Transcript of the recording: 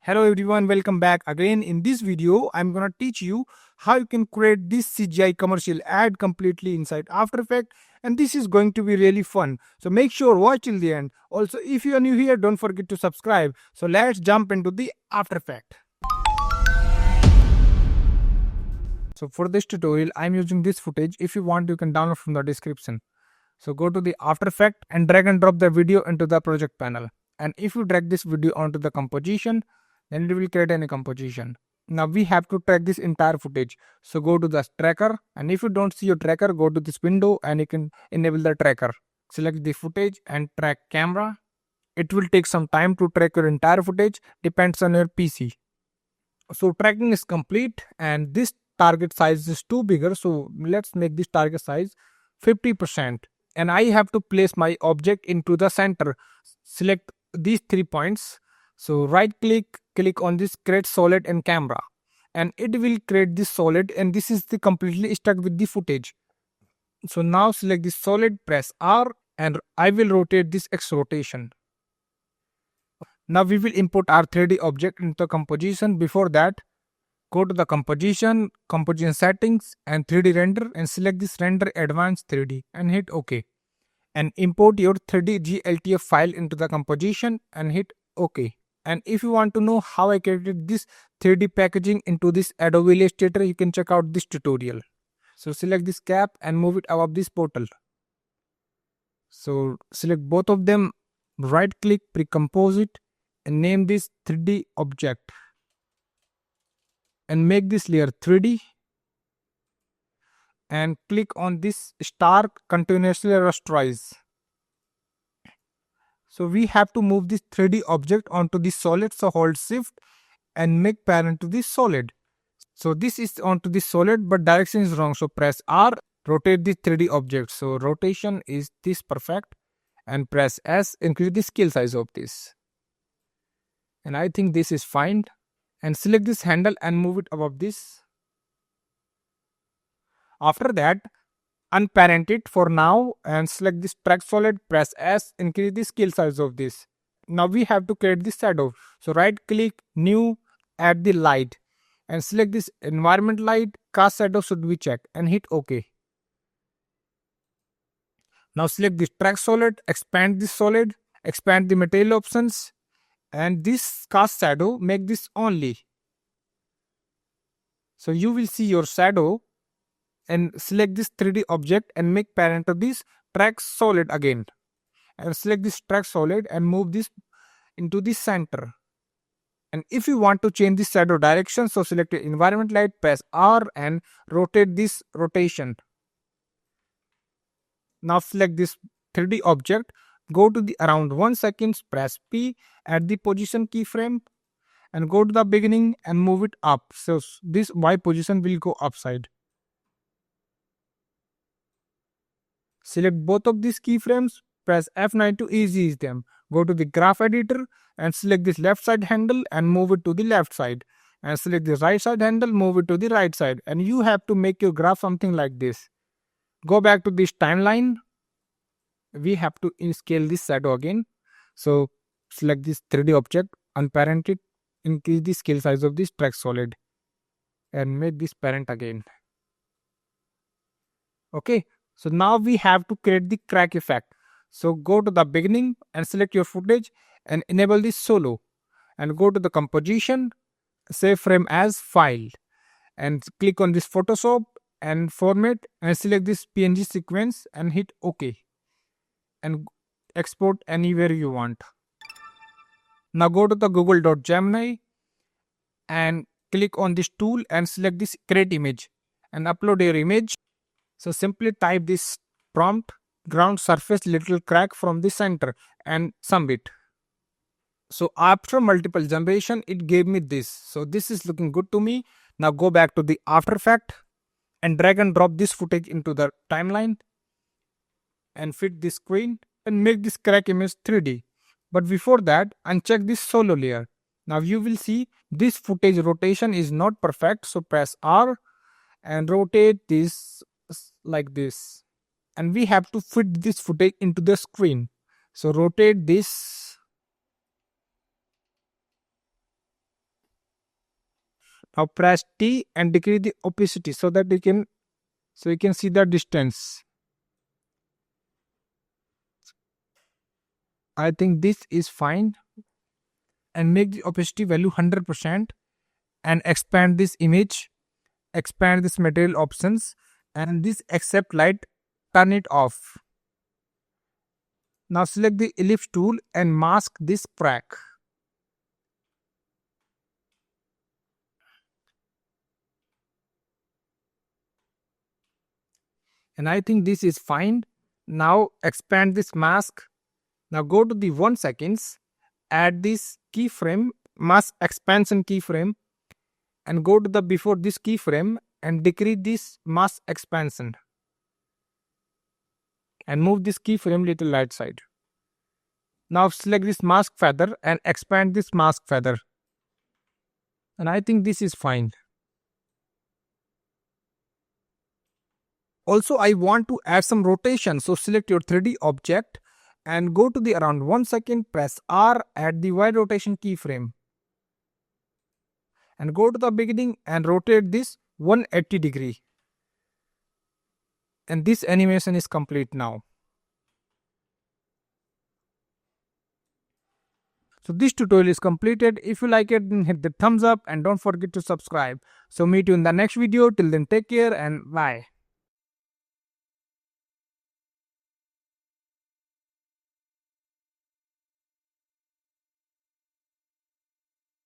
Hello everyone, welcome back again. In this video, I'm gonna teach you how you can create this CGI commercial ad completely inside After Effects, and this is going to be really fun. So make sure watch till the end. Also, if you are new here, don't forget to subscribe. So let's jump into the After Effects. So for this tutorial, I'm using this footage. If you want, you can download from the description. So go to the After Effects and drag and drop the video into the project panel. And if you drag this video onto the composition, then it will create any composition. Now we have to track this entire footage. So go to the tracker, and if you don't see your tracker, go to this window and you can enable the tracker. Select the footage and track camera. It will take some time to track your entire footage, depends on your PC. So tracking is complete and this target size is too bigger. So let's make this target size 50%. And I have to place my object into the center. Select these 3 points. So right click on this create solid and camera, and it will create this solid, and this is the completely stuck with the footage. So now select this solid, press R, and I will rotate this X rotation. Now we will import our 3D object into composition. Before that, go to the composition settings and 3D render, and select this render advanced 3D and hit OK. And import your 3D GLTF file into the composition and hit OK. And if you want to know how I created this 3D packaging into this Adobe Illustrator, you can check out this tutorial. So select this cap and move it above this portal. So select both of them, right click, pre-composite, and name this 3D object. And make this layer 3D. And click on this star continuously rasterize. So we have to move this 3D object onto this solid. So hold shift and make parent to this solid. So this is onto this solid, but direction is wrong. So press R, rotate this 3D object. So rotation is this perfect, and press S, increase the scale size of this. And I think this is fine. And select this handle and move it above this. After that, unparent it for now and select this track solid, press S, increase the scale size of this. Now we have to create this shadow. So right click, new, add the light, and select this environment light, cast shadow should be checked, and hit OK. Now select this track solid, expand this solid, expand the material options, and this cast shadow, make this only. So you will see your shadow, and select this 3D object and make parent of this track solid again, and select this track solid and move this into the center. And if you want to change the shadow direction, so select the environment light, press R and rotate this rotation. Now select this 3D object, go to the around 1 second, press P, add the position keyframe, and go to the beginning and move it up. So this Y position will go upside. Select both of these keyframes, press F9 to ease them. Go to the graph editor and select this left side handle and move it to the left side. And select the right side handle, move it to the right side. And you have to make your graph something like this. Go back to this timeline. We have to scale this shadow again. So select this 3D object, unparent it, increase the scale size of this track solid, and make this parent again. Okay. So now we have to create the crack effect. So go to the beginning and select your footage and enable this solo, and go to the composition, save frame as file, and click on this Photoshop and format and select this PNG sequence and hit OK, and export anywhere you want. Now go to the Google.Gemini and click on this tool and select this create image and upload your image. So simply type this prompt, ground surface little crack from the center, and submit. So after multiple generation, it gave me this. So this is looking good to me. Now go back to the After Effects and drag and drop this footage into the timeline and fit this screen and make this crack image 3D. But before that, uncheck this solo layer. Now you will see this footage rotation is not perfect. So press R and rotate this like this, and we have to fit this footage into the screen. So rotate this Now press T and decrease the opacity so that you can see the distance. I think this is fine. And make the opacity value 100% and expand this image, expand this material options, and this accept light, turn it off. Now select the ellipse tool and mask this crack. And I think this is fine. Now expand this mask. Now go to the 1 seconds, add this keyframe, mask expansion keyframe, and go to the before this keyframe and decrease this mask expansion. And move this keyframe little right side. Now select this mask feather and expand this mask feather. And I think this is fine. Also, I want to add some rotation. So select your 3D object and go to the around 1 second, press R, add the Y rotation keyframe. And go to the beginning and rotate this 180 degree. And this animation is complete now. So this tutorial is completed. If you like it, then hit the thumbs up and don't forget to subscribe. So meet you in the next video. Till then, take care and bye.